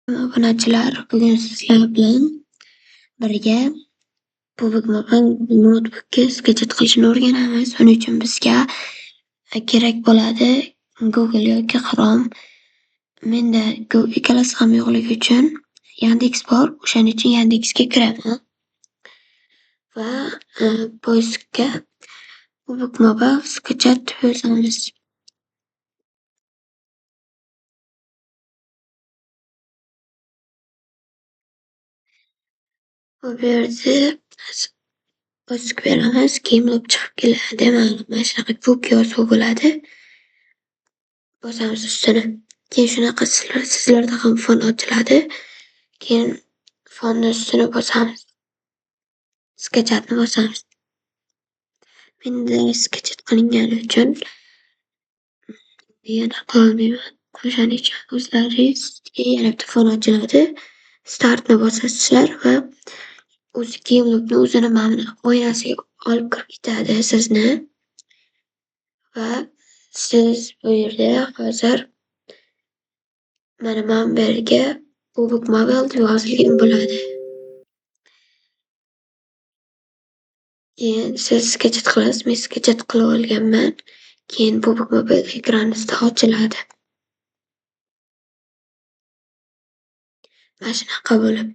Obunachilar, bugun sizlar bilan birga bug'ibug'man noutbukka sketch qilishni o'rganamiz. Buning uchun bizga kerak bo'ladi Google yoki Chrome. Menda ikkalasi ham yo'qligi uchun Yandex bor. O'shaning uchun Yandexga kiraman va poyezdga bug'ibug'ma sketch yozamiz. Bu yerda bosib beramiz, keyin bo'lib chiqib keladi. Mana shunaqa ko'k yozuv bo'ladi. Bosamiz ustini. Keyin shunaqa sizlarda ham fon ochiladi. Keyin fonni ustini bosamiz. Sketchni bosamiz. Menda sketch qilingani uchun yana qilolmayman. O'shaning uchun o'zlaringizga yana bitta fon ochiladi. Startni bosasizlar va o'zi keyinlikni o'zini mana oynasiga olib kirib ketadi sizni va siz bu yerda hozir mana bu yerga bug'ibug'ma yozilgan bo'ladi. Keyin siz sketch qilasiz. Men sketch qilib olganman. Keyin bug'ibug'ma ekraningizda ochiladi. Mana shunaqa bo'lib.